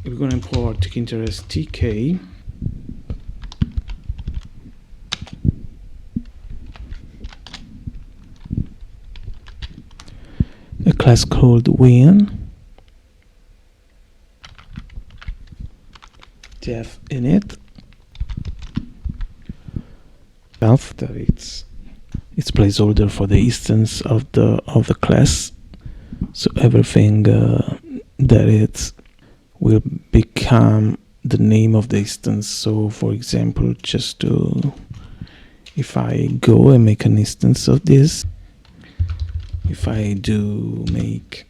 we're going to import tkinter as tk. A class called win, def init, that it's placeholder for the instance of the class, so everything that it will become the name of the instance. So for example, just to, if I go and make an instance of this, if I do make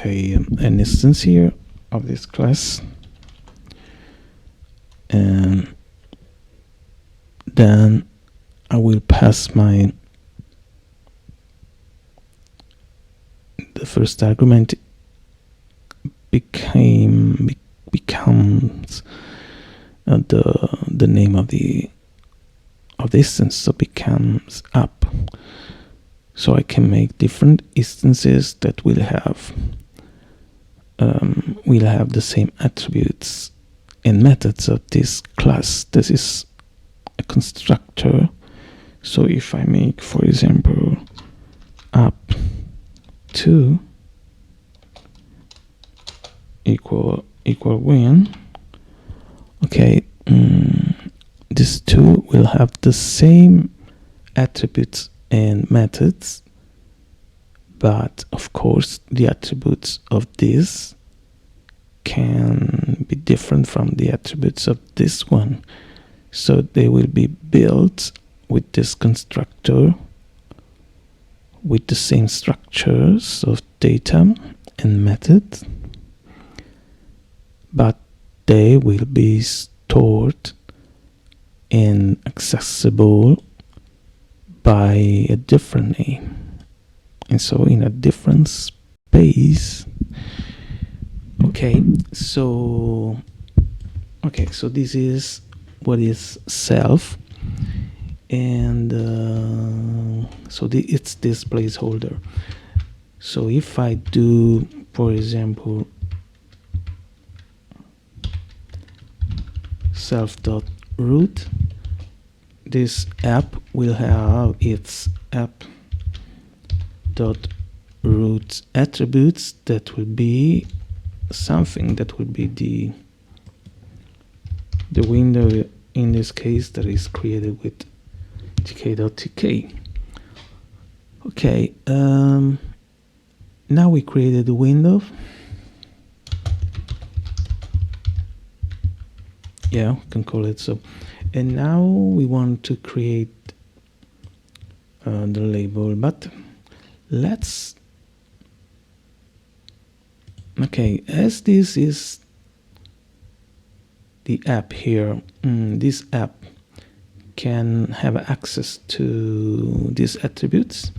an instance here of this class, and then I will pass the first argument becomes the name of the instance, so becomes app. So I can make different instances that will have the same attributes and methods of this class. This is a constructor. So if I make, for example, app2 equal win, okay, this 2 will have the same attributes and methods, but of course the attributes of this can be different from the attributes of this one, so they will be built with this constructor with the same structures of data and method, but they will be stored and accessible by a different name, and so in a different space. Okay, so this is what is self, and it's this placeholder. So if I do, for example, self.root, this app will have its app.root attributes that will be something that will be the window, in this case, that is created with tk.tk. Okay, now we created the window. Yeah, we can call it so. And now we want to create the label, but let's, okay, as this is the app here, this app can have access to these attributes.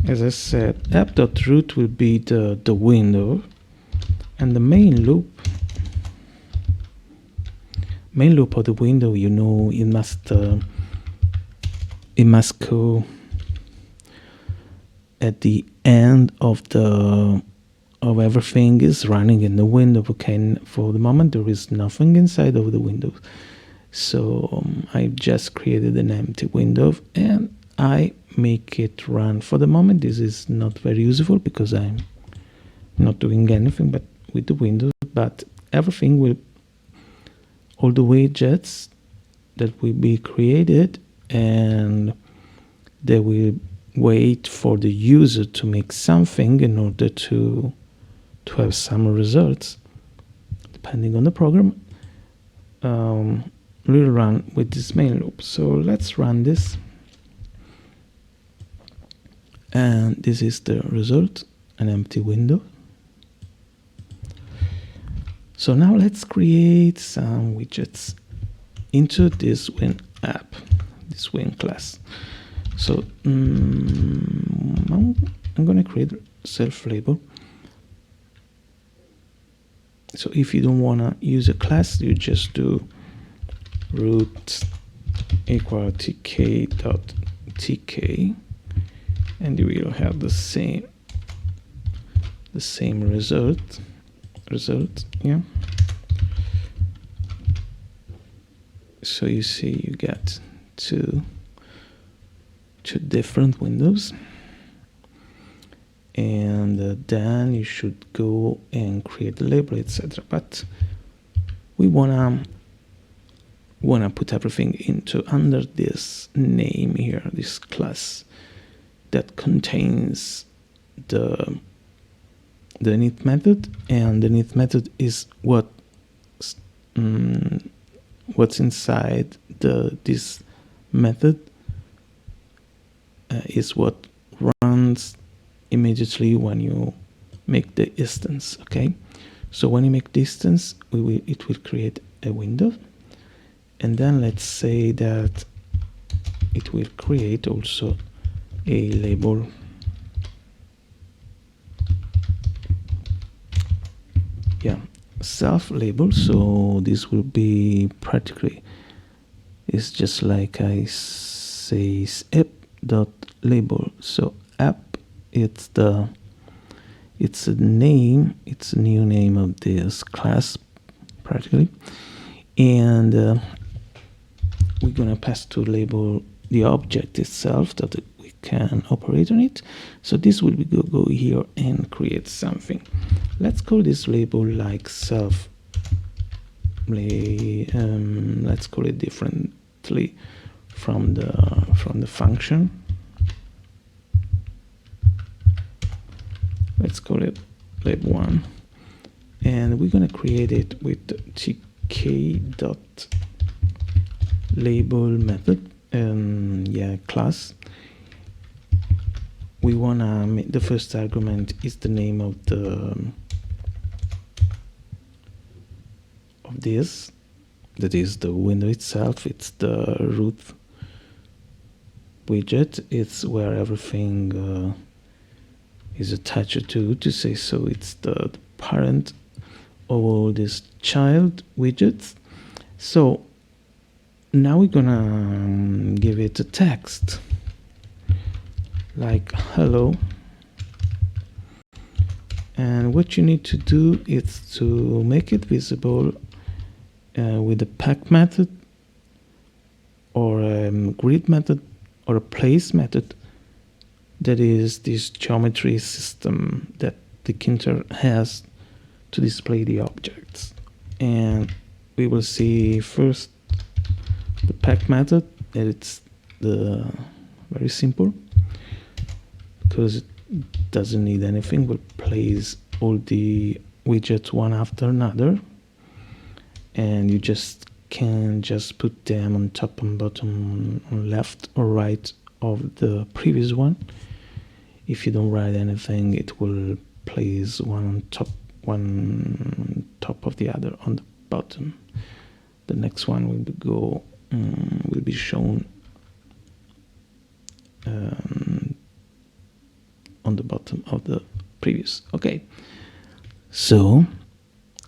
As I said, app.root will be the window, and the main loop of the window, you know, it must go at the end of everything is running in the window. Okay, for the moment there is nothing inside of the window, so I just created an empty window and I make it run. For the moment this is not very useful because I'm not doing anything but with the window, but everything will, all the widgets that will be created, and they will wait for the user to make something in order to have some results, depending on the program. We'll run with this main loop. So let's run this, and this is the result, an empty window. So now let's create some widgets into this win app, this win class. So I'm going to create self label. So if you don't want to use a class, you just do root equal tk.tk, and you will have the same the same result. Yeah. So you see you get two different windows, and then you should go and create the label, etc. But we wanna put everything into under this name here, this class that contains the init method, and the init method is what's inside this method is what runs immediately when you make the instance. Okay, so when you make the instance, it will create a window, and then let's say that it will create also a label. Yeah, self label. So this will be practically, it's just like I say app.label. So app, it's a name, it's a new name of this class practically, and we're gonna pass to label the object itself that we can operate on it. So this will be go here and create something. Let's call this label like self. Let's call it differently from the function. Let's call it lab1, and we're gonna create it with tk.label method. Class. We wanna make the first argument is the name of this, that is the window itself. It's the root widget. It's where everything is attached to say so. It's the parent of all these child widgets. So now we're gonna give it a text like hello, and what you need to do is to make it visible with a pack method or a grid method or a place method, that is this geometry system that the tkinter has to display the objects. And we will see first the pack method, that it's very simple because it doesn't need anything. We'll place all the widgets one after another, and you can just put them on top and bottom, on left or right of the previous one. If you don't write anything, it will place one on top of the other on the bottom. The next one will be shown on the bottom of the previous. Okay, so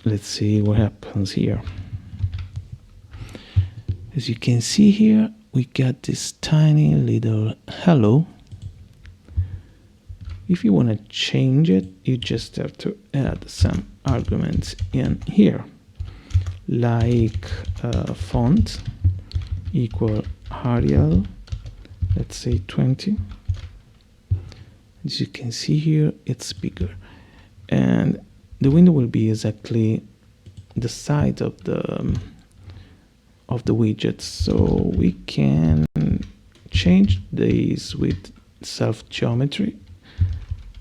let's see what happens here. As you can see here, we got this tiny little hello. If you want to change it, you just have to add some arguments in here, like font equal Arial, let's say 20. As you can see here, it's bigger, and the window will be exactly the size of the widgets. So we can change these with self geometry.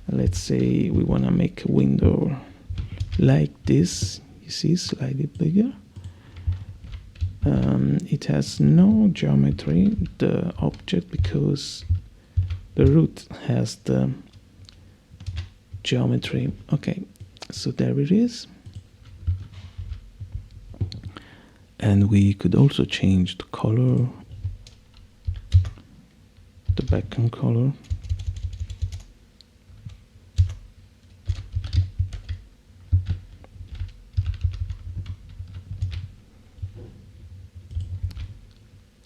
Let's say we want to make a window like this, you see, slightly bigger. It has no geometry, the object, because the root has the geometry. Okay, so there it is. And we could also change the color, the background color.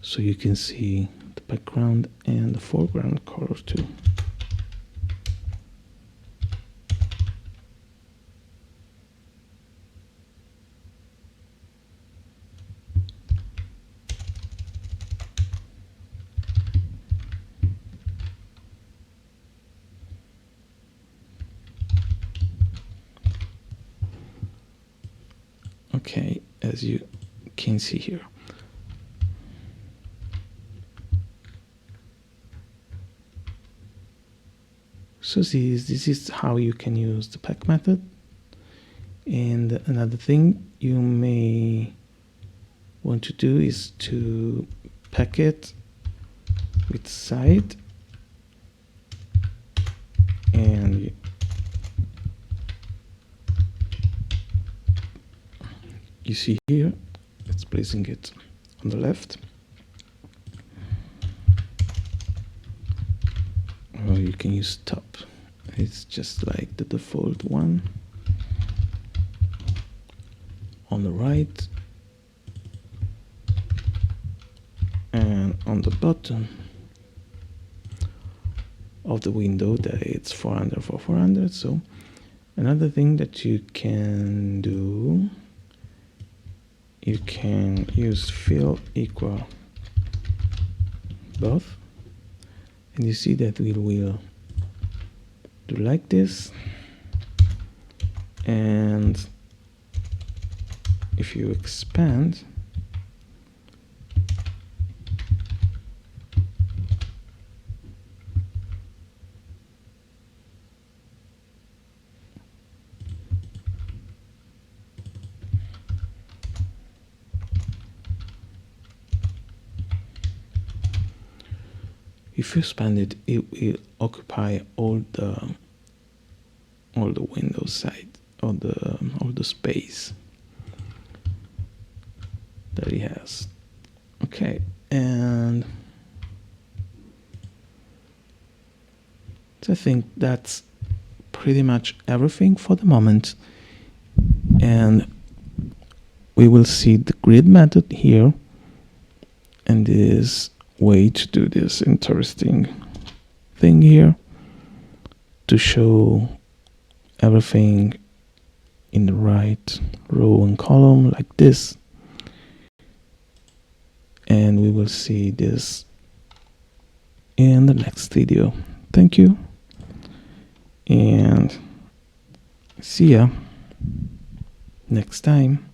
So you can see the background and the foreground color too. Okay, as you can see here. So this is how you can use the pack method. And another thing you may want to do is to pack it with side, and you see here it's placing it on the left, or you can use top. It's just like the default one. On the right, and on the bottom of the window that it's 400 for 400. So another thing that you can do, you can use fill equal both, and you see that we will do like this. And if you expand, if you expand it, it will occupy all the window side, all the space that it has. Okay, and so I think that's pretty much everything for the moment, and we will see the grid method here, and this way to do this interesting thing here to show everything in the right row and column like this. And we will see this in the next video. Thank you, and see ya next time.